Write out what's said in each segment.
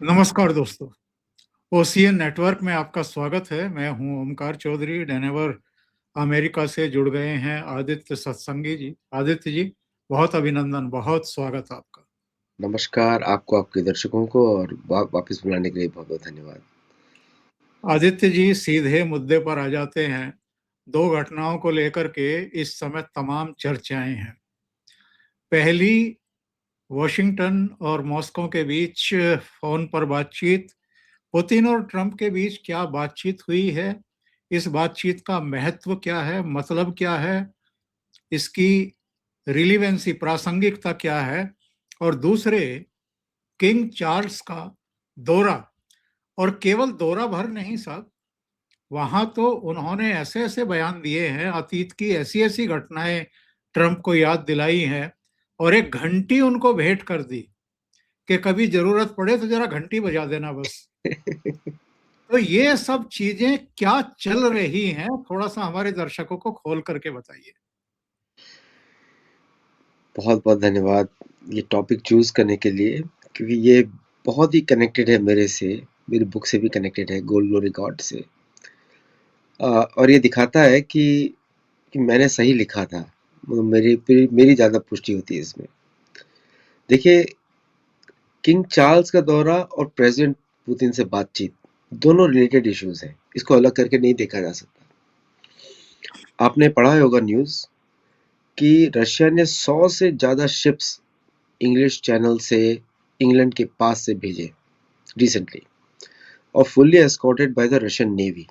नमस्कार दोस्तों, OCN network में आपका स्वागत है। मैं हूं ओमकार चौधरी। डेनवर अमेरिका से जुड़ गए हैं आदित्य सत्संगी जी। आदित्य जी, बहुत अभिनंदन, बहुत स्वागत आपका। नमस्कार आपको, आपके दर्शकों को और वापस बुलाने के लिए बहुत-बहुत धन्यवाद। आदित्य जी, सीधे मुद्दे पर आ जाते हैं। दो घटनाओं को लेकर के इस समय तमाम चर्चाएं हैं। पहली, वॉशिंगटन और मॉस्को के बीच फोन पर बातचीत। पुतिन और ट्रंप के बीच क्या बातचीत हुई है, इस बातचीत का महत्व क्या है, मतलब क्या है, इसकी रिलीवेंसी, प्रासंगिकता क्या है। और दूसरे, किंग चार्ल्स का दौरा। और केवल दौरा भर नहीं साहब, वहां तो उन्होंने ऐसे ऐसे बयान दिए हैं, अतीत की ऐसी ऐसी घटनाएं ट्रंप को याद दिलाई हैं, और एक घंटी उनको भेंट कर दी कि कभी जरूरत पड़े तो जरा घंटी बजा देना बस। तो ये सब चीजें क्या चल रही हैं, थोड़ा सा हमारे दर्शकों को खोल करके बताइए। बहुत-बहुत धन्यवाद ये टॉपिक चूज़ करने के लिए, क्योंकि ये बहुत ही कनेक्टेड है मेरे से, मेरी बुक से भी कनेक्टेड है, गोल्ड ग्लोरी गॉड से। और ये दिखाता है कि मैंने सही लिखा था। मेरी ज़्यादा पुष्टि होती है इसमें। देखिए, किंग चार्ल्स का दौरा और प्रेज़िडेंट पुतिन से बातचीत, दोनों रिलेटेड इश्यूज़ हैं। इसको अलग करके नहीं देखा जा सकता। आपने पढ़ा होगा न्यूज़ कि रशिया ने 100 से ज़्यादा शिप्स इंग्लिश चैनल से इंग्लैंड के पास से भेजे रिसेंटली, और fully escorted by the Russian navy.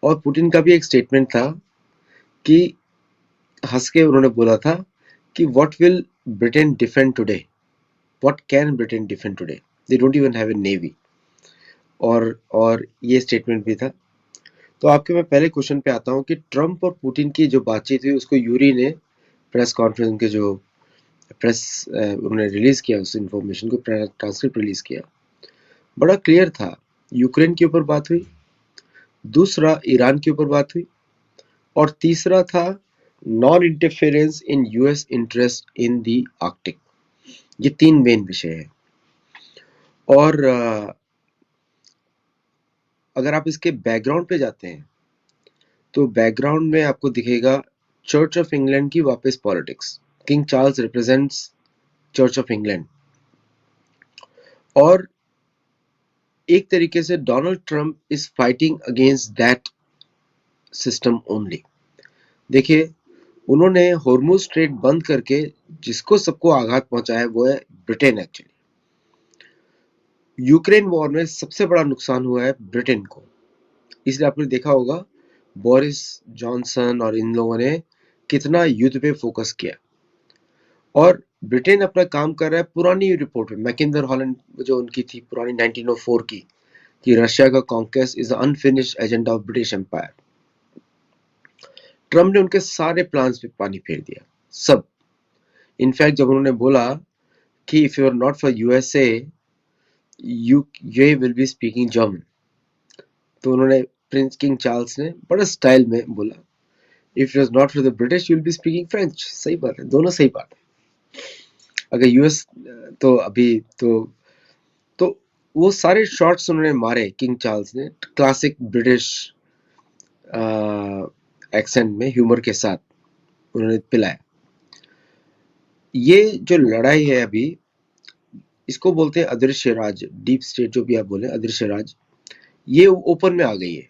और पुतिन का भी एक स्टेटमेंट था कि हंस के उन्होंने बोला था कि what will Britain defend today, what can Britain defend today, they don't even have a navy. और ये स्टेटमेंट भी था। तो आपके मैं पहले क्वेश्चन पे आता हूँ कि ट्रंप और पुतिन की जो बातचीत हुई उसको यूरी ने प्रेस कॉन्फ्रेंस के जो प्रेस उन्होंने रिलीज किया, उस इंफॉर्मेशन को ट्रांसक्रिप्ट रिलीज किया, बड़ा क्लियर था। यूक्रेन के ऊपर बात हुई, दूसरा ईरान के ऊपर बात हुई, और तीसरा था non interference in US interest in the Arctic. ये तीन मेन विषय है। और अगर आप इसके बैकग्राउंड पे जाते हैं तो बैकग्राउंड में आपको दिखेगा चर्च ऑफ इंग्लैंड की वापस politics. King Charles represents church of England, और एक तरीके से Donald Trump is fighting against that system only. देखिए, उन्होंने हॉर्मुज स्ट्रेट बंद करके जिसको सबको आघात पहुंचाया वो है ब्रिटेन। एक्चुअली यूक्रेन वॉर में सबसे बड़ा नुकसान हुआ है ब्रिटेन को। इसलिए आपने देखा होगा बोरिस जॉनसन और इन लोगों ने कितना युद्ध पे फोकस किया, और ब्रिटेन अपना काम कर रहा है पुरानी रिपोर्ट में, मैकिंदर हॉलैंड जो उनकी थी पुरानी 1904 की, कि रशिया का conquest is unfinished agenda of British Empire. Trump ने उनके सारे प्लान्स पे पानी फेर दिया, सब। इनफैक्ट जब उन्होंने बोला कि if you are not for USA you will be speaking German, तो उन्होंने प्रिंस किंग चार्ल्स ने बड़ा स्टाइल में बोला if it is not for the British you will be speaking French. सही बात है, दोनों सही बात है। अगर यूएस तो अभी तो वो सारे शॉट्स उन्होंने मारे किंग चार्ल्स ने, क्लासिक ब्रिटिश एक्सेंट में, ह्यूमर के साथ उन्होंने पिलाया। ये जो लड़ाई है अभी, इसको बोलते हैं अदृश्य राज, डीप स्टेट जो भी आप बोले, अदृश्य राज। ये ओपन में आ गई है,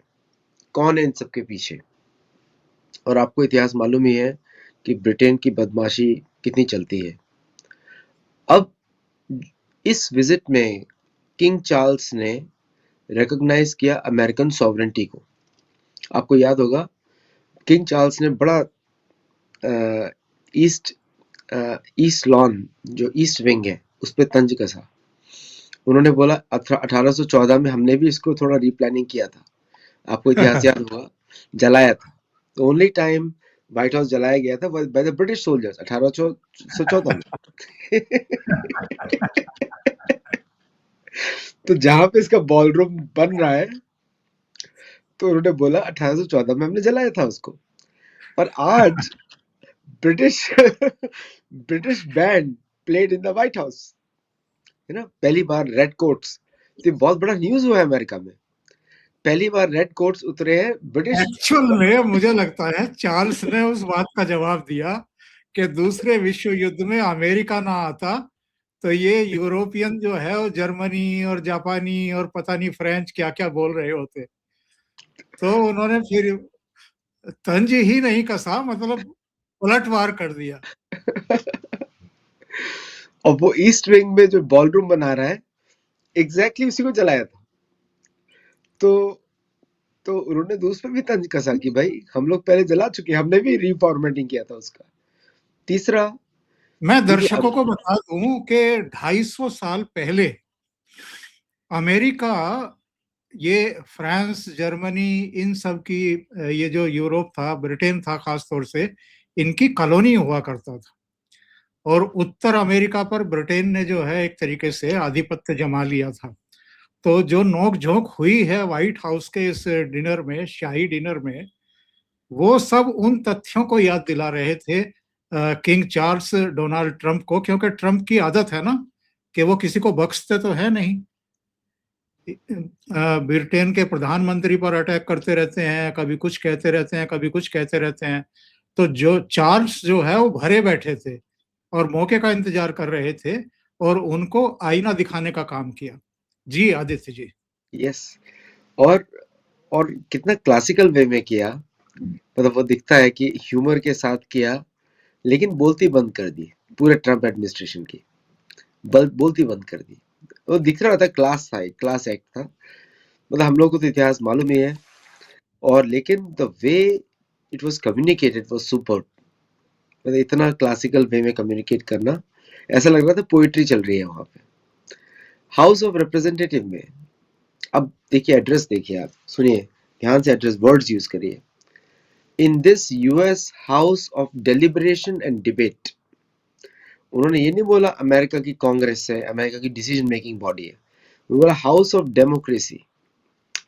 कौन है इन सबके पीछे। और आपको इतिहास मालूम ही है कि ब्रिटेन की बदमाशी कितनी चलती है। अब इस विजिट में किंग चार्ल्स ने रिकॉग्नाइज किया अमेरिकन सॉवरेंटी को। आपको याद होगा किंग चार्ल्स ने बड़ा ईस्ट ईस्ट लॉन जो ईस्ट विंग है उस पर तंज कसा। उन्होंने बोला 1814 में हमने भी इसको थोड़ा रीप्लानिंग किया था, आपको इतिहास याद होगा, जलाया था। तो ओनली टाइम व्हाइट हाउस जलाया गया था बाय द ब्रिटिश सोल्जर्स 1814 में। तो जहां पे इसका बॉलरूम बन रहा है, तो उन्होंने बोला 1814 में हमने जलाया था उसको। और आज British British band played in the white house. है ना, पहली बार रेड कोट्स, तो बहुत बड़ा न्यूज हुआ है अमेरिका में, पहली बार रेड कोट्स उतरे हैं ब्रिटिश। एक्चुअल में मुझे लगता है चार्ल्स ने उस बात का जवाब दिया कि दूसरे विश्व युद्ध में अमेरिका ना आता तो ये यूरोपियन जो है वो जर्मनी और जापानी और पता नहीं फ्रेंच क्या क्या बोल रहे होते। तो उन्होंने फिर तंज ही नहीं कसा, मतलब पलटवार कर दिया। और वो ईस्ट विंग में जो बॉलरूम बना रहा है, एग्जैक्टली उसी को जलाया था। तो उन्होंने दूसरे पे भी तंज कसा कि भाई हम लोग पहले जला चुके हैं, हमने भी रिफॉर्मेटिंग किया था उसका। तीसरा, मैं क्योंकि अब दर्शकों को बता दूं कि 250 साल पहले अमेरिका, ये फ्रांस, जर्मनी, इन सब की, ये जो यूरोप था, ब्रिटेन था खास तौर से, इनकी कॉलोनी हुआ करता था। और उत्तर अमेरिका पर ब्रिटेन ने जो है एक तरीके से आधिपत्य जमा लिया था। तो जो नोक झोंक हुई है व्हाइट हाउस के इस डिनर में, शाही डिनर में, वो सब उन तथ्यों को याद दिला रहे थे किंग चार्ल्स डोनाल्ड ट्रंप को, क्योंकि ट्रंप की आदत है ना कि वो किसी को बख्शते तो है नहीं। ब्रिटेन के प्रधानमंत्री पर अटैक करते रहते हैं, कभी कुछ कहते रहते हैं, कभी कुछ कहते रहते हैं। तो जो चार्ल्स जो है वो भरे बैठे थे और मौके का इंतजार कर रहे थे और उनको आईना दिखाने का काम किया। जी आदित्य जी। यस, और कितना क्लासिकल वे में किया, मतलब वो दिखता है कि ह्यूमर के साथ किया, लेकिन बोलती बंद कर दी पूरे ट्रम्प एडमिनिस्ट्रेशन की, बोलती बंद कर दी। वो दिख रहा था क्लास था, क्लास एक्ट था, मतलब हम लोग को तो इतिहास मालूम ही है। और लेकिन the way it was communicated was super, मतलब इतना क्लासिकल वे में कम्युनिकेट करना, ऐसा लग रहा था पोइट्री चल रही है वहां पे। हाउस ऑफ रिप्रेजेंटेटिव में अब देखिए, एड्रेस देखिए, आप सुनिए ध्यान से, एड्रेस वर्ड्स यूज करिए। In this US house of deliberation and debate, उन्होंने ये नहीं बोला अमेरिका की कांग्रेस है, अमेरिका की डिसीजन मेकिंग बॉडी है, वो बोला house of democracy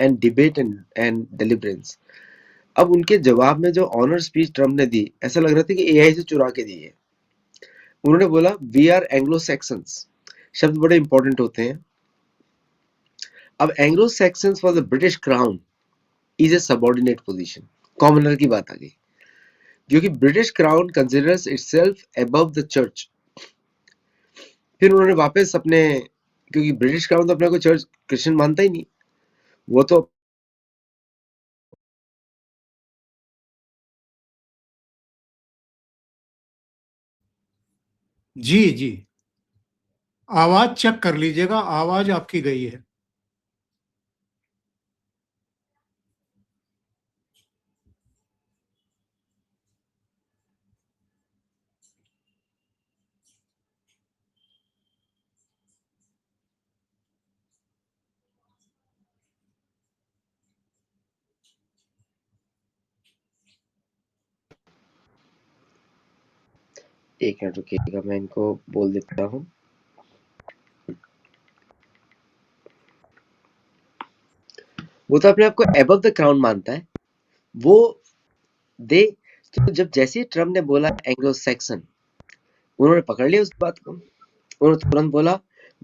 and debate and deliberance. अब उनके जवाब में जो ऑनर स्पीच ट्रम्प ने दी, ऐसा लग रहा था कि एआई से चुरा के दी है। उन्होंने बोला वी आर एंग्लो सैक्सन्स, शब्द बड़े इंपॉर्टेंट होते हैं। अब Anglo Saxons for the British crown is a subordinate position, commoner की बात आ गई, क्योंकि British crown considers itself above the church. फिर उन्होंने वापस अपने, क्योंकि ब्रिटिश क्राउन तो अपने को चर्च क्रिश्चियन मानता ही नहीं, वो तो जी जी, आवाज चेक कर लीजिएगा, आवाज आपकी गई है। एक मिनट रुकिएगा, मैं इनको बोल देता हूँ। वो तो अपने आप को अबव द क्राउन मानता है, वो दे। तो जब जैसे ही ट्रम्प ने बोला एंग्लो सैक्सन, उन्होंने पकड़ लिया उस बात को, उन्होंने तुरंत बोला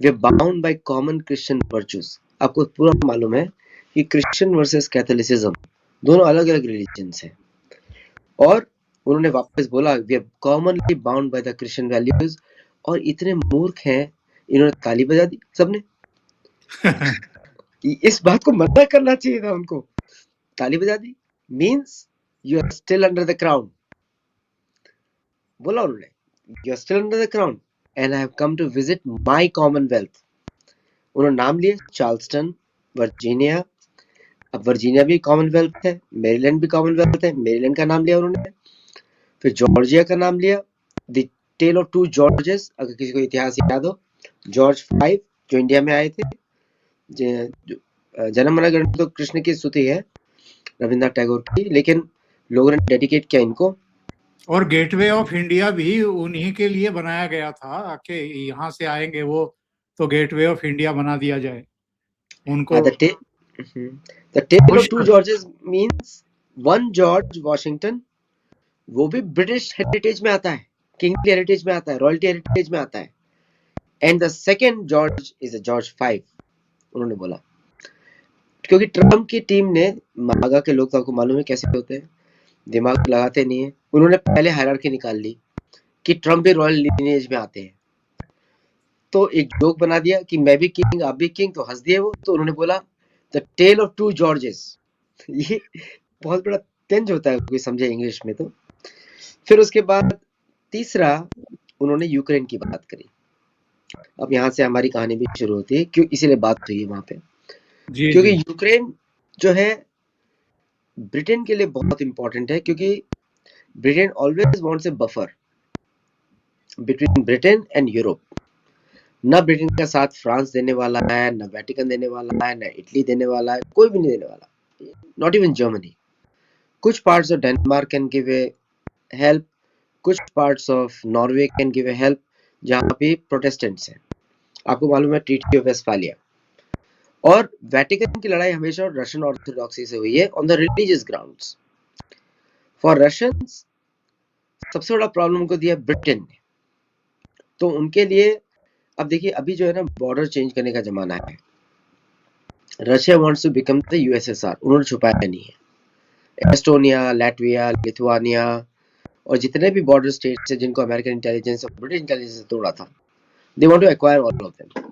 we are bound by common Christian virtues. आपको पूरा मालूम है कि क्रिश्चियन वर्सेस कैथोलिसिज्म दोनों अलग अलग रिलीजन्स हैं, और उन्होंने वापस बोला we are commonly bound by the Christian values. और इतने मूर्ख हैं, इन्होंने ताली बजा दी सबने। इस बात को मना करना चाहिए था उनको, ताली बजा दी, means you are still under the crown. बोला उन्होंने you are still under the crown and I have come to visit my commonwealth. उन्होंने नाम लिए चार्ल्सटन, वर्जीनिया। अब वर्जीनिया भी कॉमनवेल्थ है, मेरीलैंड भी कॉमनवेल्थ है, मेरीलैंड का नाम लिया उन्होंने। फिर जॉर्जिया का नाम लिया, the tale of two Georges, अगर किसी को इतिहास याद हो, जॉर्ज 5 जो इंडिया में आए थे, जन्म मरण ग्रंथ तो कृष्ण की स्तुति है रविन्द्रनाथ टैगोर की, लेकिन लोगों ने डेडिकेट किया इनको। और गेटवे ऑफ इंडिया भी उन्हीं के लिए बनाया गया था कि यहाँ से आएंगे वो तो गेटवे ऑफ इंडिया बना दिया जाए उनको। The tale of two Georges means one George Washington, वो भी ब्रिटिश हेरिटेज में आता है, किंगली हेरिटेज में आता है, रॉयल्टी हेरिटेज में आता है। And the second George is a George 5, उन्होंने बोला। क्योंकि ट्रम्प की टीम ने, मागा के लोग तो आपको मालूम है कैसे होते हैं, दिमाग लगाते नहीं है, उन्होंने पहले हायरार्की निकाल ली कि ट्रम्प भी रॉयल लिनेज में आते हैं। तो एक जोक बना दिया कि मैं भी किंग आप भी किंग, तो हंस दिए वो। तो उन्होंने बोला the tale of two Georges. ये बहुत बड़ा तंज होता है, कोई समझे इंग्लिश में तो। फिर उसके बाद तीसरा उन्होंने यूक्रेन की बात करी। अब यहाँ से हमारी कहानी भी शुरू होती है, क्यों इसीलिए बात हुई है वहां पे, जी क्योंकि जी यूक्रेन जो है ब्रिटेन के लिए बहुत इंपॉर्टेंट है, क्योंकि Britain always wants A buffer between Britain and Europe. ना ब्रिटेन का साथ फ्रांस देने वाला है, ना वेटिकन देने वाला है, ना इटली देने वाला है, कोई भी नहीं देने वाला, नॉट इवन जर्मनी। कुछ parts of Denmark can give a help, कुछ parts of Norway can give a help, जहाँ पे प्रोटेस्टेंट्स हैं। आपको मालूम है ट्रीटी ऑफ वेस्टफालिया। और वेटिकन की लड़ाई हमेशा रशियन ऑर्थोडॉक्सी से हुई है on the religious grounds. For Russians सबसे बड़ा प्रॉब्लम को दिया ब्रिटेन ने, तो उनके लिए अब देखिए अभी जो है ना बॉर्डर चेंज करने का जमाना है। Russia wants to become the USSR, उन्होंने छुपाया नहीं है। एस्टोनिया, लैटविया, लिथुआनिया और जितने भी बॉर्डर स्टेट्स हैं जिनको अमेरिकन इंटेलिजेंस और ब्रिटिश इंटेलिजेंस ने तोड़ा था, they want to acquire all of them.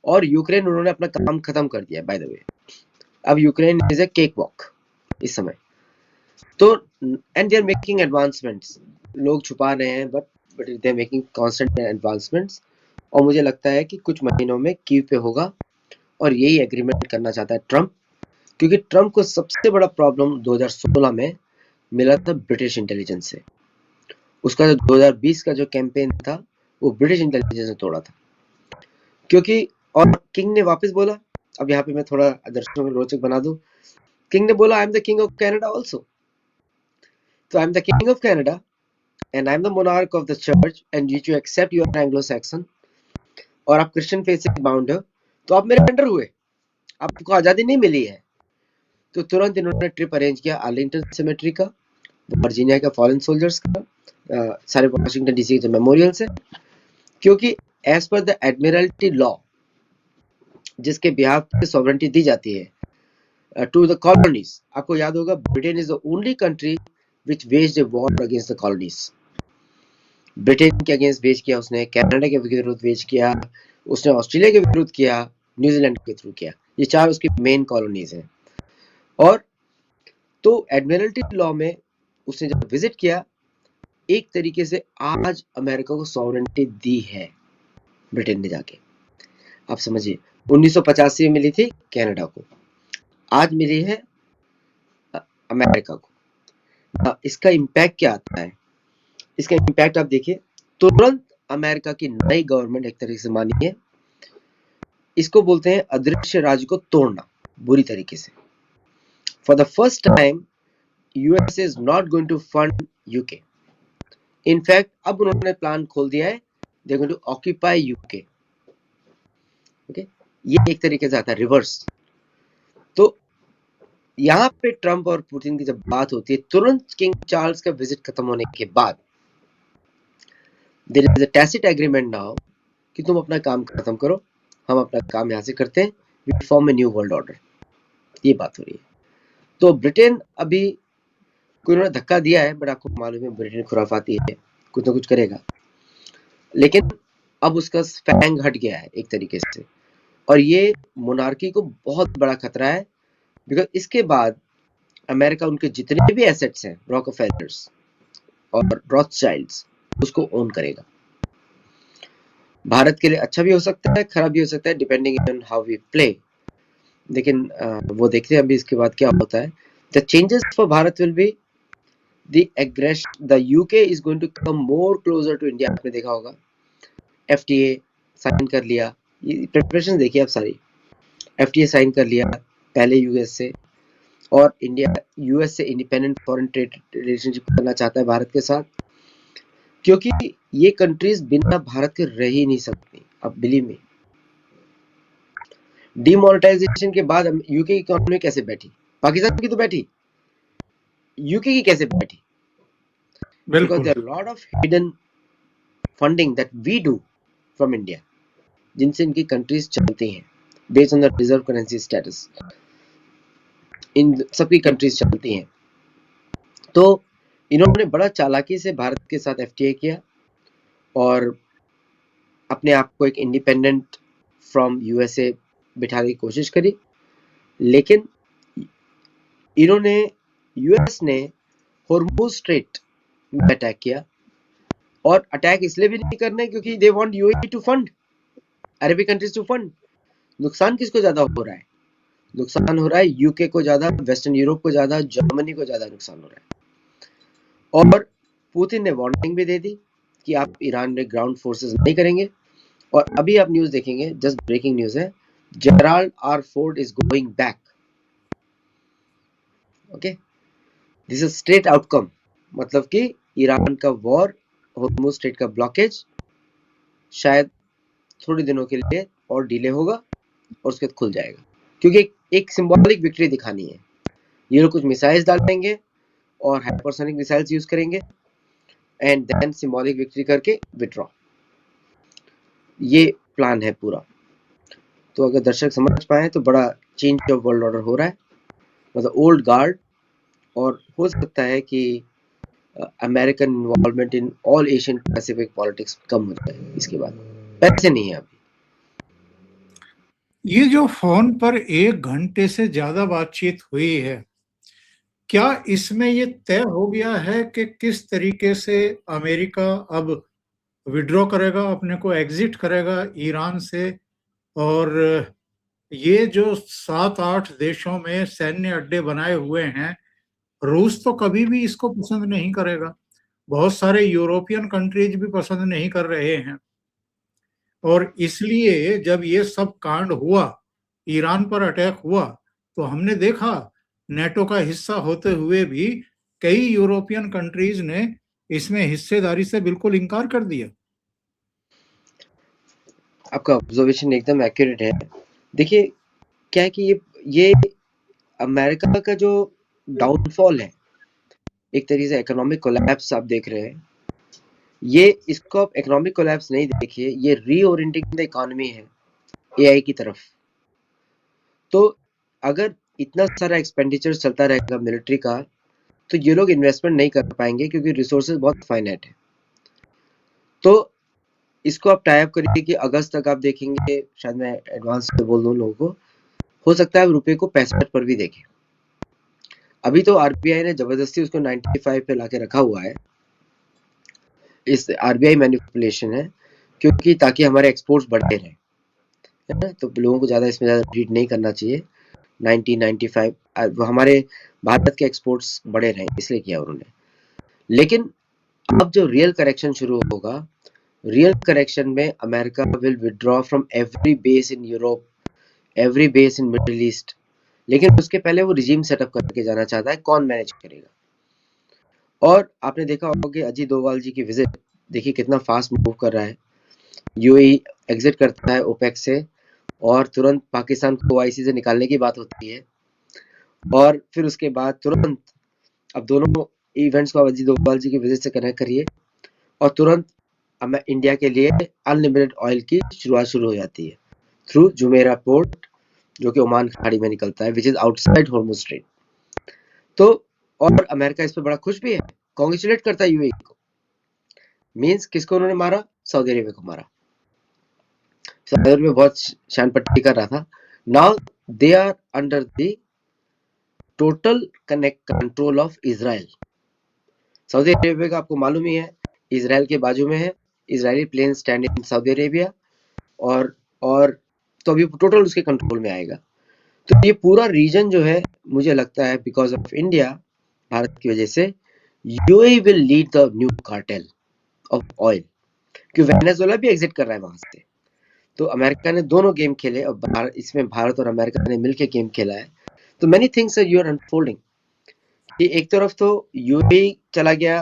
और यूक्रेन उन्होंने अपना काम खत्म कर दिया बाय द वे। अब Ukraine is a cake walk इस समय। तो and they are making advancements, लोग छुपा रहे हैं but they are making constant advancements. और मुझे लगता है कि कुछ महीनों में कीव पे होगा, और यही एग्रीमेंट करना चाहता है ट्रम्प, क्योंकि ट्रम्प को सबसे बड़ा प्रॉब्लम 2016 में मिला था ब्रिटिश इंटेलिजेंस से। उसका जो 2020 का जो कैंपेन था वो ब्रिटिश इंटेलिजेंस ने तोड़ा था। क्योंकि और किंग ने वापस बोला, अब यहाँ पे मैं थोड़ा दर्शकों को रोचक बना दूं, किंग ने बोला I am the king of Canada also. तो I am the king of Canada and I am the monarch of the church and you except you are Anglo Saxon, और आप क्रिश्चियन फेथ से bound हो, तो आप मेरे under हुए, आपको आजादी नहीं मिली है। तो तुरंत इन्होंने ट्रिप अरेंज किया आर्लिंगटन सिमेट्री का, वर्जीनिया का फॉरेन सोल्जर्स का, सारे वाशिंगटन डीसी के मेमोरियल्स है। क्योंकि as per the admiralty law, जिसके बिहाफ पे सॉवरेंटी दी जाती है टू द कॉलोनीज, आपको याद होगा Britain is the only country which waged a war against the colonies. Britain के अगेंस्ट वेज किया उसने, कनाडा के विरुद्ध वेज किया उसने, ऑस्ट्रेलिया के विरुद्ध किया, न्यूजीलैंड के थ्रू किया। ये चार उसकी मेन कॉलोनीज हैं। और तो एडमिरल्टी लॉ में उसने जब विजिट किया, एक तरीके से आज अमेरिका को सॉवरेंटी दी है ब्रिटेन ने जाके। आप समझिए 1985 में मिली थी कनाडा को, आज मिली है अमेरिका को। इसका इम्पैक्ट क्या आता है? इसका इम्पैक्ट आप देखिए, तुरंत अमेरिका की नई गवर्नमेंट, एक तरीके से मानिए इसको बोलते हैं अदृश्य राज को तोड़ना बुरी तरीके से। For the first time US is not going to fund UK. In fact अब उन्होंने प्लान खोल दिया है, they going to occupy UK. Okay, ये एक तरीके से आता है रिवर्स। तो यहाँ पे ट्रम्प और पुतिन की जब बात होती है, तुरंत किंग चार्ल्स का विजिट खत्म होने के बाद there is a tacit agreement now कि तुम अपना काम खत्म करो, हम अपना काम यहाँ से करते हैं, we form a new world order. ये बात हो रही है। तो ब्रिटेन अभी कोई उन्होंने धक्का दिया है, बट आपको मालूम है ब्रिटेन खुराफाती है, कुछ ना कुछ करेगा। लेकिन अब उसका फैंग हट गया है एक तरीके से, और ये मोनार्की को बहुत बड़ा खतरा है। बिकॉज इसके बाद अमेरिका उनके जितने भी एसेट्स हैं, रॉकफेलर्स और रॉथस्चाइल्ड्स, उसको ओन करेगा। भारत के लिए अच्छा भी हो सकता है, खराब भी हो सकता है, depending on how we play. लेकिन वो देखते हैं अभी इसके बाद क्या होता है। The changes for Bharat will be the aggression, the UK is going to come more closer to India. आपने देखा होगा एफटीए साइन कर लिया, ये प्रिपरेशन देखिए आप सारी, एफटीए साइन कर लिया पहले यूएस से, और इंडिया यूएस से इंडिपेंडेंट फॉरेन ट्रेड रिलेशनशिप करना चाहता है भारत के साथ, क्योंकि ये कंट्रीज बिना भारत के रह ही नहीं सकती। अब बिलीव मी, डिमोनेटाइजेशन के बाद यूके की इकोनॉमी कैसे बैठी, पाकिस्तान की तो बैठी, यूके की कैसे बैठी? बिकॉज बिल्कुल। There are lot of hidden funding that we do from India. जिनसे इनकी कंट्रीज चलती हैं based on the reserve currency status, इन सबकी कंट्रीज चलती हैं। तो इन्होंने बड़ा चालाकी से भारत के साथ एफटीए किया और अपने आप को एक इंडिपेंडेंट फ्रॉम यूएसए बिठाने की कोशिश करी, लेकिन इन्होंने यूएस ने हॉर्मुज स्ट्रेट में अटैक किया, और अटैक इसलिए भी नहीं करना है क्योंकि they want UAE to fund, Arabic countries to fund. नुकसान किसको ज्यादा हो रहा है? नुकसान हो रहा है यूके को ज्यादा, वेस्टर्न यूरोप को ज्यादा, जर्मनी को ज्यादा नुकसान हो रहा है। और पुतिन ने वार्निंग भी दे दी कि आप ईरान में ग्राउंड फोर्सेस नहीं करेंगे। और अभी आप न्यूज देखेंगे, जस्ट ब्रेकिंग न्यूज है, Gerald R Ford is going back. Okay, this is straight outcome, मतलब कि ईरान का वॉर, हॉर्मुज स्ट्रेट का ब्लॉकेज शायद थोड़े दिनों के लिए और डिले होगा और उसके बाद खुल जाएगा, क्योंकि एक सिंबॉलिक विक्ट्री दिखानी है। ये लोग कुछ मिसाइल्स डालेंगे और हाइपरसोनिक मिसाइल्स यूज करेंगे एंड देन सिंबॉलिक विक्ट्री करके विड्रॉ, ये प्लान है पूरा। तो अगर दर्शक समझ पाए तो बड़ा चेंज ऑफ वर्ल्ड ऑर्डर हो रहा है, मतलब ओल्ड गार्ड, और हो सकता है कि American involvement in all Asian Pacific politics कम हो जाए इसके बाद, पैसे नहीं है अभी। ये जो फोन पर 1 घंटे से ज्यादा बातचीत हुई है, क्या इसमें ये तय हो गया है कि किस तरीके से अमेरिका अब विड्रॉ करेगा, अपने को एग्जिट करेगा ईरान से? और ये जो 7-8 देशों में सैन्य अड्डे बनाए हुए हैं, रूस तो कभी भी इसको पसंद नहीं करेगा, बहुत सारे यूरोपियन कंट्रीज भी पसंद नहीं कर रहे हैं। और इसलिए जब ये सब कांड हुआ, ईरान पर अटैक हुआ, तो हमने देखा नेटो का हिस्सा होते हुए भी कई यूरोपियन कंट्रीज ने इसमें हिस्सेदारी से बिल्कुल इनकार कर दिया। आपका ऑब्जर्वेशन एकदम एक्यूरेट है। देखिए क्या है कि ये अमेरिका का जो डाउनफॉल है, एक तरीके से इकोनॉमिक कोलैप्स आप देख रहे हैं, ये इसको आप इकोनॉमिक कोलैप्स नहीं देखिए, ये रीओरिएंटिंग द इकोनॉमी है एआई की तरफ। तो अगर इतना सारा एक्सपेंडिचर चलता रहेगा मिलिट्री का, तो ये लोग इन्वेस्टमेंट नहीं कर पाएंगे क्योंकि रिसोर्सेज बहुत फाइनाइट है। तो इसको आप टाई अप करिए कि अगस्त तक आप देखेंगे, शायद मैं एडवांस में बोल दूं लोगों को, हो सकता है रुपए को 65 पर भी देखें। अभी तो आरबीआई ने जबरदस्ती उसको 95 पे लाके रखा हुआ है, इस आरबीआई मैनिपुलेशन है, क्योंकि ताकि हमारे एक्सपोर्ट्स बढ़ते रहें, है ना। तो लोगों को ज्यादा इसमें ज्यादा रीड नहीं करना चाहिए। 95 हमारे भारत के एक्सपोर्ट्स बढ़े रहें इसलिए किया उन्होंने। लेकिन अब जो रियल करेक्शन शुरू होगा, रियल करेक्शन में America will withdraw from every base in Europe, every base in middle east, लेकिन उसके पहले वो रिजीम सेटअप करके जाना चाहता है, कौन मैनेज करेगा। और आपने देखा होगा कि अजीत डोभाल जी की विजिट, देखिए कितना फास्ट मूव कर रहा है। यूएई एग्जिट करता है ओपेक से और तुरंत पाकिस्तान को ओआईसी से निकालने की बात होती है, और फिर उसके बाद तुरंत अब दोनों इवेंट्स को अजीत डोभाल जी की विजिट से कनेक्ट करिए और तुरंत इंडिया के लिए अनलिमिटेड ऑयल की शुरुआत शुरू हो जाती है थ्रू जुमेरा पोर्ट, जो कि ओमान खाड़ी में निकलता है, which is outside Hormuz strait. तो और अमेरिका इस पर बड़ा खुश भी है, कांग्रेचुलेट करता है यूएई को। मींस किसको उन्होंने मारा? सऊदी अरेबिया को मारा। सऊदी अरेबिया बहुत शान पट्टी कर रहा था। Now they are under the total control of Israel. Saudi Arabia का आपको मालूम ही है, इजराइल के बाजू में है, Israeli plane stand in Saudi Arabia, और तो अभी टोटल उसके कंट्रोल में आएगा। तो ये पूरा रीजन जो है, मुझे लगता है बिकॉज ऑफ इंडिया, भारत की वजह से, UAE will lead the new cartel of oil, क्योंकि वेनेजुएला भी एग्जिट कर रहा है वहां से। तो अमेरिका ने दोनों गेम खेले और इसमें भारत और अमेरिका ने मिलकर गेम खेला है। तो many things are your unfolding कि एक तरफ तो यूएई चला गया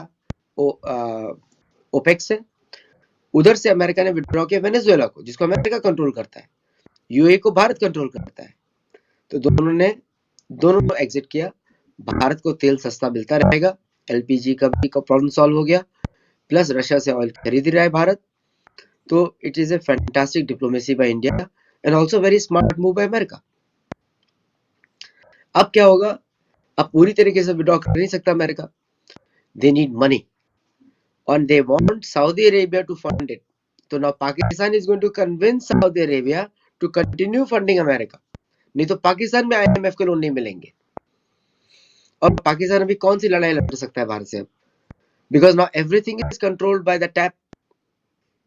ओपेक से, उधर से अमेरिका ने विड्रॉ किया वेनेजुएला को, जिसको अमेरिका कंट्रोल करता है, यूएई को भारत कंट्रोल करता है। तो दोनों एग्जिट किया। भारत को तेल सस्ता मिलता रहेगा, एलपीजी का भी प्रॉब्लम सॉल्व हो गया, प्लस रशिया से ऑयल खरीद रहा है भारत। तो it is a fantastic diplomacy by India and also very smart move by America. अब क्या होगा, अब पूरी तरीके से विड्रॉ कर नहीं सकता America, they need money and they want Saudi Arabia to fund it. So now Pakistan is going to convince Saudi Arabia to continue funding America. नहीं तो पाकिस्तान में IMF के लोन नहीं मिलेंगे। और पाकिस्तान अभी कौन सी लड़ाई लड़ सकता है भारत से अब, because now everything is controlled by the tap,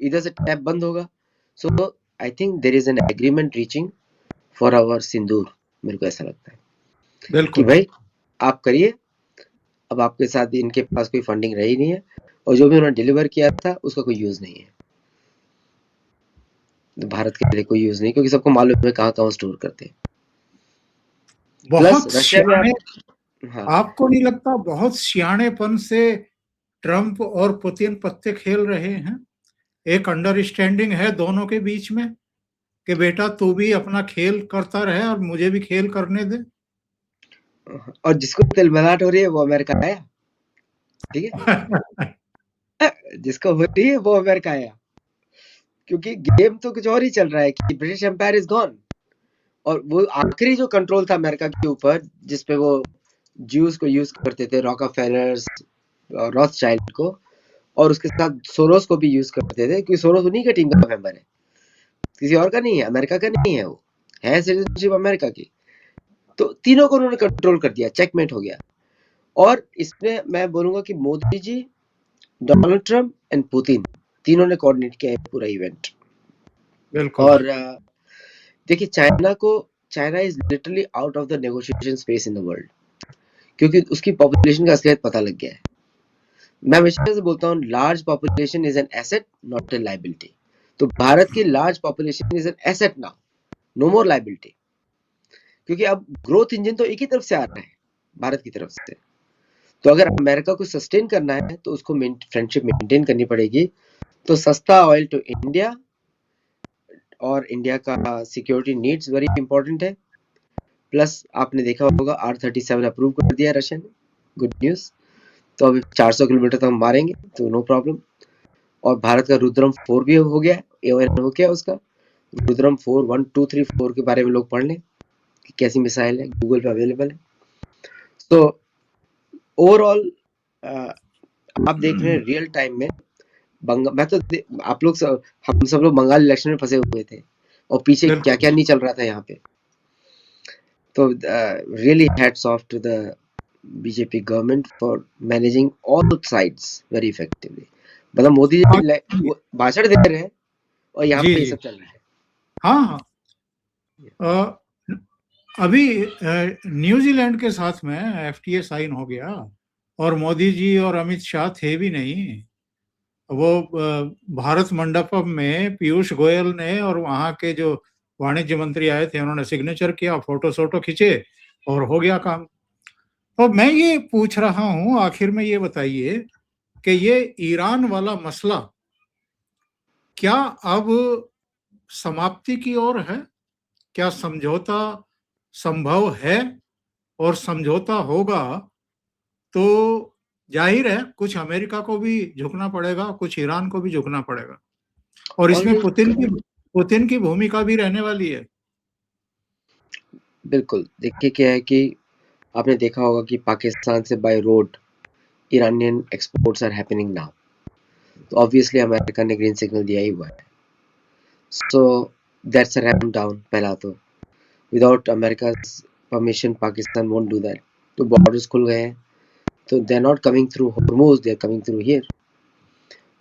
इधर से टैप बंद होगा। So I think there is an agreement reaching for our Sindoor, मेरे को ऐसा लगता है कि बिल्कुल भाई आप करिए, अब आपके साथ इनके पास कोई फंडिंग रही नहीं है और जो भी उन्होंने डिलीवर किया था उसका कोई यूज नहीं है, भारत के लिए कोई यूज नहीं, क्योंकि सबको मालूम है कहाँ कहाँ स्टोर करते हैं। प्लस बहुत रशिया में सियाने, हाँ आपको नहीं लगता बहुत सियानेपन से ट्रंप और पुतिन पत्ते खेल रहे हैं? एक अंडरस्टैंडिंग है दोनों के बीच में कि बेटा तू भी अपना खेल करता रहे और मुझे भी खेल करने दे। और जिसको तिलमिलाट हो रही है वो अमेरिका आया, ठीक है जिसको हो रही है वो अमेरिका आया, क्योंकि गेम तो कुछ और ही चल रहा है कि ब्रिटिश एम्पायर इज गॉन, और वो आखिरी जो कंट्रोल था अमेरिका के ऊपर जिसपे वो ज्यूज को यूज करते थे, रॉकफेलर्स और रॉथस्चाइल्ड को, और उसके साथ सोरोस को भी यूज करते थे, क्योंकि सोरोस उन्हीं का टीम का मेंबर है, किसी और का नहीं है, अमेरिका का नहीं है, वो है सिटीजनशिप अमेरिका की। तो तीनों को उन्होंने कंट्रोल कर दिया, चेकमेट हो गया। और इसमें मैं बोलूंगा कि Modi ji, Donald Trump and Putin तीनों ने कोऑर्डिनेट किया है पूरा इवेंट। बिल्कुल और देखिए China is literally out of the negotiation space in the world, क्योंकि उसकी पॉपुलेशन का असलियत पता लग गया है। मैं हमेशा से बोलता हूँ large population is an asset not a liability. तो भारत की large population is an asset now, no more liability, क्योंकि अब ग्रोथ इंजन तो एक ही तरफ से आ रहा है, भारत की तरफ से। तो अगर अमेरिका को सस्टेन करना है तो उसको फ्रेंडशिप मेंटेन करनी पड़ेगी। तो सस्ता ऑयल टू इंडिया, और इंडिया का सिक्योरिटी नीड्स वेरी इंपॉर्टेंट है। प्लस आपने देखा होगा R-37 अप्रूव कर दिया रशिया ने, गुड न्यूज। तो अभी 400 किलोमीटर तक हम मारेंगे तो नो प्रॉब्लम। और भारत का रुद्रम 4 भी हो गया, AON हो गया उसका। रुद्रम 4 1 2 3 4 के बारे में लोग पढ़ लें कि कैसी मिसाइल है, गूगल पे अवेलेबल है। तो ओवरऑल आप देख रहे हैं रियल टाइम में मैं तो आप लोग हम सब लोग बंगाल इलेक्शन में फंसे हुए थे और पीछे क्या क्या नहीं चल रहा था यहाँ पे। तो really hats off to the BJP government for managing all sides very effectively. मतलब मोदी जी भाषण दे रहे हैं और यहाँ पे ये सब चल रहा है। हाँ हाँ, अभी न्यूजीलैंड के साथ में FTA साइन हो गया और मोदी जी और अमित शाह थे भी नहीं। वो भारत मंडपम में पीयूष गोयल ने और वहाँ के जो वाणिज्य मंत्री आए थे उन्होंने सिग्नेचर किया, फोटो सोटो खींचे और हो गया काम। तो मैं ये पूछ रहा हूँ आखिर में ये बताइए कि ये ईरान वाला मसला क्या अब समाप्ति की ओर है? क्या समझौता संभव है? और समझौता होगा तो जाहिर है कुछ अमेरिका को भी झुकना पड़ेगा, कुछ ईरान को भी झुकना पड़ेगा, और इसमें पुतिन की भूमिका भी रहने वाली है। बिल्कुल, देखिए क्या है कि आपने देखा होगा कि पाकिस्तान से by road Iranian exports are happening now, तो ऑब्वियसली अमेरिका ने ग्रीन सिग्नल दिया ही हुआ है। So that's a ram down. पहला तो विदाउट अमेरिका's permission Pakistan won't do that. तो बॉर्डर्स खुल गए हैं, तो they are not coming through Hormuz, they are coming through here.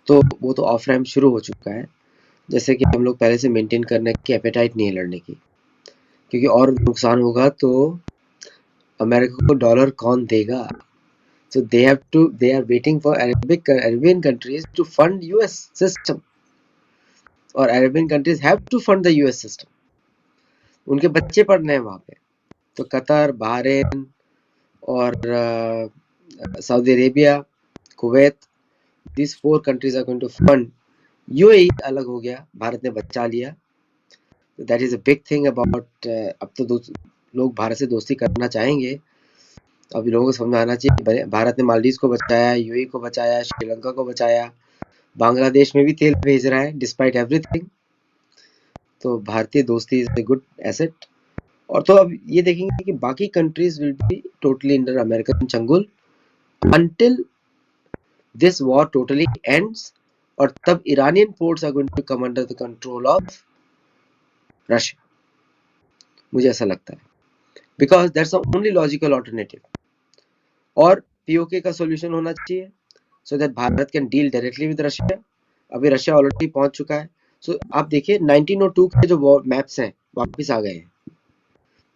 तो वो तो ऑफ रैम्प शुरू हो चुका है, जैसे कि हम लोग पहले से मेंटेन करने की एपेटाइट नहीं है लड़ने की, क्योंकि और नुकसान होगा तो अमेरिका को डॉलर कौन देगा। So they are waiting for Arabian countries to fund US system, और Arabian countries have to fund the US system. उनके बच्चे पढ़ने हैं वहाँ पे, तो कतर, बहरीन और Saudi Arabia, Kuwait, these 4 countries are going to fund. UAE अलग हो गया, भारत ने बचा लिया। That is a big thing about अब तो लोग भारत से दोस्ती करना चाहेंगे। अभी लोगों को समझ आना चाहिए, भारत ने मालदीव को बचाया, UAE को बचाया, श्रीलंका को बचाया, बांग्लादेश में भी तेल भेज रहा है डिस्पाइट एवरीथिंग। तो भारतीय दोस्ती इज ए गुड एसेट। और तो अब ये देखेंगे कि बाकी countries will be totally under American चंगुल until this war totally ends, और तब Iranian ports are going to come under the control of Russia। मुझे ऐसा लगता है, because that's the only logical alternative। और POK का solution होना चाहिए so that Bharat can deal directly with Russia। अभी रशिया ऑलरेडी पहुंच चुका है। so आप देखिए 1902 के जो मैप्स हैं वापस आ गए हैं।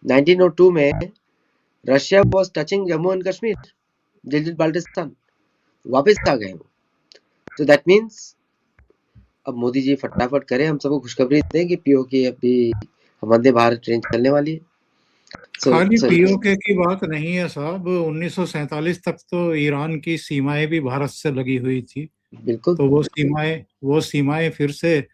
1902 में Russia was touching Jammu and Kashmir, Gilgit Baltistan, वापस आ गए वो। तो दैट मीन्स अब मोदी जी फटाफट करें, हम सबको खुशखबरी दें कि POK अभी वंदे भारत ट्रेन चलने वाली है। खाली POK की बात नहीं है साहब, 1947 तक तो ईरान की सीमाएं भी भारत से लगी हुई थी। बिल्कुल। तो वो सीमाएं फिर से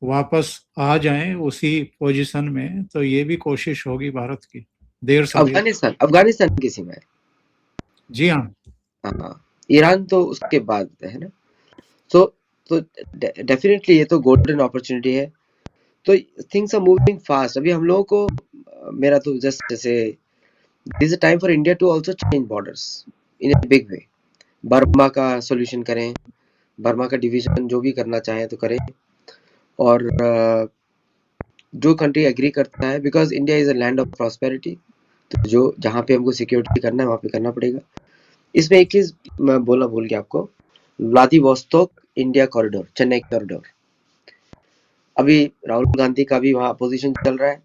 वापस आ जाएं उसी पोजीशन में, तो ये भी कोशिश होगी भारत की, देर से देर। अफगानिस्तान की सीमाएं, जी हाँ, ईरान तो उसके बाद है ना। तो डेफिनेटली ये तो गोल्डन अपॉर्चुनिटी है। तो थिंग्स आर मूविंग फास्ट। अभी हम लोगों को, मेरा तो जस्ट जैसे this a time for India to also change borders in a big way. Burma का सॉल्यूशन करें, बर्मा का डिवीजन जो भी करना चाहें तो करें। और जो कंट्री एग्री करता है, because India is a land of prosperity, तो जो जहाँ पे हमको सिक्योरिटी करना है वहाँ पे करना पड़ेगा। इसमें एक चीज मैं बोलना भूल गया आपको, Vladivostok India corridor, Chennai corridor. अभी राहुल गांधी का भी वहाँ अपोजिशन चल रहा है,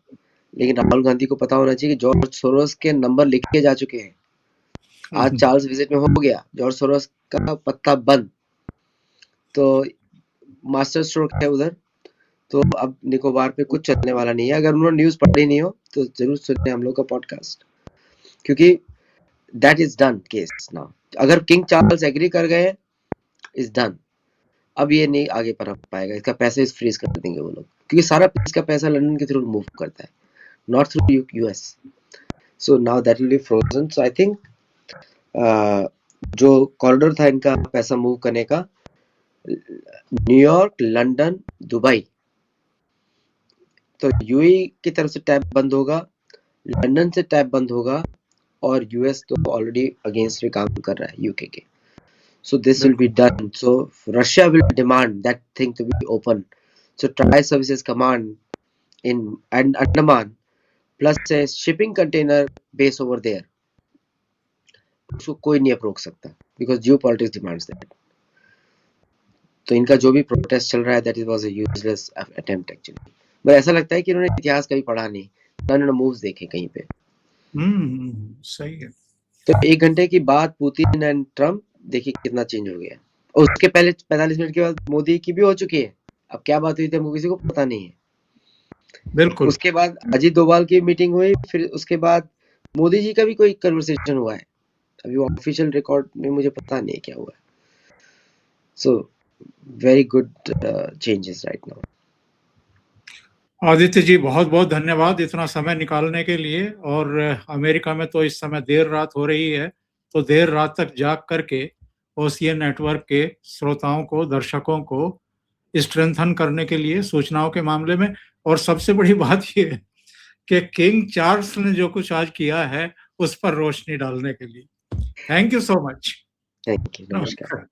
लेकिन राहुल गांधी को पता होना चाहिए कि जॉर्ज सोरोस के नंबर लिखे जा चुके हैं। आज चार्ल्स विजिट में हो गया, जॉर्ज सोरोस का पत्ता बंद, तो मास्टर स्ट्रोक है उधर। तो अब निकोबार पे कुछ चलने वाला नहीं है। अगर उन्होंने न्यूज पढ़ी नहीं हो तो जरूर सुने हम लोग का पॉडकास्ट, क्योंकि that is done case now. अगर किंग चार्ल्स एग्री कर गए इज डन। अब ये नहीं आगे बढ़ पाएगा, इसका पैसे फ्रीज कर देंगे वो लोग, क्योंकि सारा इसका पैसा लंदन के थ्रू मूव करता है, not through US। So now that will be frozen. So I think जो कॉरिडोर था इनका पैसा मूव करने का, न्यूयॉर्क, लंदन, दुबई, तो UAE की तरफ से टैप बंद होगा, लंदन से टैप बंद होगा, और US तो ऑलरेडी अगेंस्ट में काम कर रहा है UK के। So this will be done. So Russia will demand that thing to be open. So Tri-Services Command in Andaman plus a shipping container base over there, उसको कोई नहीं रोक सकता, because geopolitics demands that. तो इनका जो भी प्रोटेस्ट चल रहा है that was a useless attempt actually। पर ऐसा लगता है कि इन्होंने इतिहास कभी पढ़ा नहीं, ना इन्होंने मूव्स देखे कहीं पे। सही है। तो 1 घंटे की बात पुतिन एंड ट्रम्प, देखिए कितना चेंज हो गया। और उसके पहले 45 मिनट के बाद मोदी की भी हो चुकी है। अब क्या बात हुई थी हमको किसी को पता नहीं है। बिल्कुल। उसके बाद अजीत डोभाल की मीटिंग हुई, फिर उसके बाद मोदी जी का भी कोई कन्वर्सेशन हुआ है, अभी वो ऑफिशियल रिकॉर्ड में मुझे पता नहीं है क्या हुआ है। So very good changes right now. Aditya ji बहुत बहुत धन्यवाद इतना समय निकालने के लिए। और अमेरिका में तो इस समय देर रात हो रही है, तो देर रात तक जाग करके OCN नेटवर्क के श्रोताओं को, दर्शकों को स्ट्रेंथन करने के लिए सूचनाओं के मामले में, और सबसे बड़ी बात ये है कि किंग चार्ल्स ने जो कुछ आज किया है उस पर रोशनी डालने के लिए। Thank you so much. Thank you, नमस्कार।